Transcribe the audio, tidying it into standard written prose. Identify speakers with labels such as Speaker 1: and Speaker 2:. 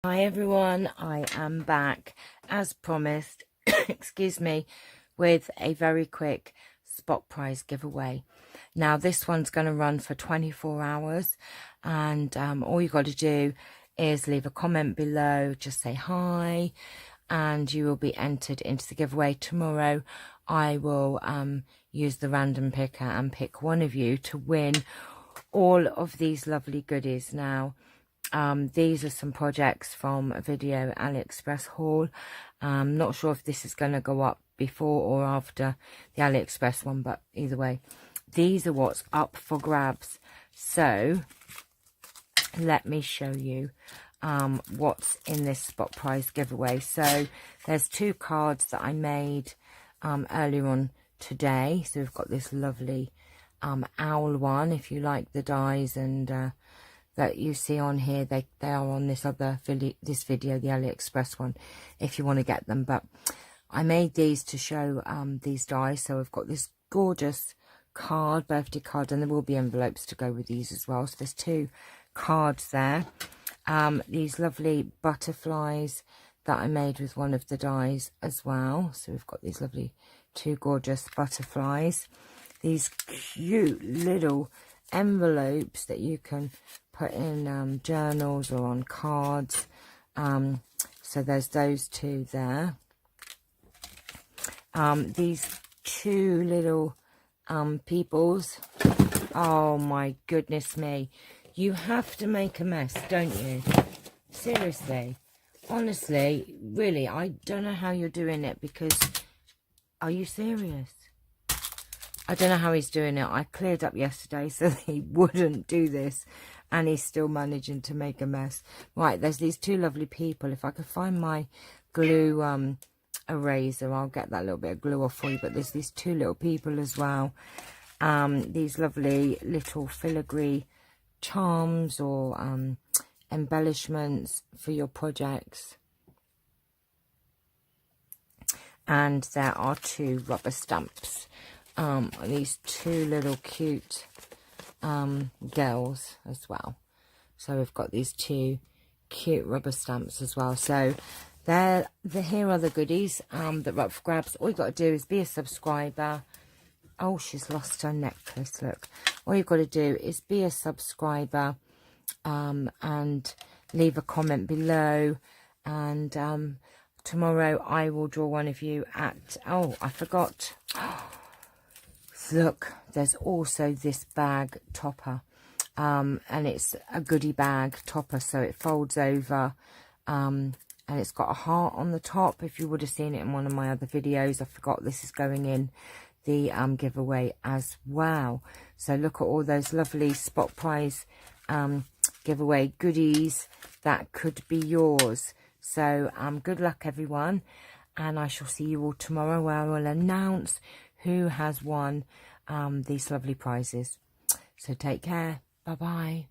Speaker 1: Hi everyone, I am back as promised, excuse me, with a very quick spot prize giveaway. Now this one's going to run for 24 hours and all you got to do is leave a comment below, just say hi, and you will be entered into the giveaway. Tomorrow I will use the random picker and pick one of you to win all of these lovely goodies. Now these are some projects from a video AliExpress haul. Not sure if this is going to go up before or after the AliExpress one, but either way, these are what's up for grabs. So let me show you what's in this spot prize giveaway. So there's two cards that I made earlier on today. So we've got this lovely owl one, if you like the dies and that you see on here, they are on this other video, the AliExpress one, if you want to get them. But I made these to show these dies. So I've got this gorgeous card, birthday card, and there will be envelopes to go with these as well. So there's two cards there. These lovely butterflies that I made with one of the dies as well. So we've got these lovely two gorgeous butterflies. These cute little envelopes that you can put in journals or on cards. So there's those two there. These two little peoples. Oh my goodness me. You have to make a mess, don't you? Seriously. Honestly, really, I don't know how you're doing it, because are you serious? I don't know how he's doing it. I cleared up yesterday so he wouldn't do this, and he's still managing to make a mess. Right, there's these two lovely people. If I could find my glue eraser, I'll get that little bit of glue off for you. But there's these two little people as well. These lovely little filigree charms or embellishments for your projects. And there are two rubber stamps. These two little cute girls as well. So we've got these two cute rubber stamps as well. So here are the goodies that are up for grabs. All you got to do is be a subscriber. Oh, she's lost her necklace, look. All you've got to do is be a subscriber and leave a comment below. And tomorrow I will draw one of you at... Oh, I forgot. Look, there's also this bag topper, and it's a goodie bag topper, so it folds over, and it's got a heart on the top. If you would have seen it in one of my other videos, I forgot this is going in the giveaway as well. So look at all those lovely spot prize giveaway goodies that could be yours. So good luck everyone, and I shall see you all tomorrow, where I will announce who has won these lovely prizes. So take care. Bye bye.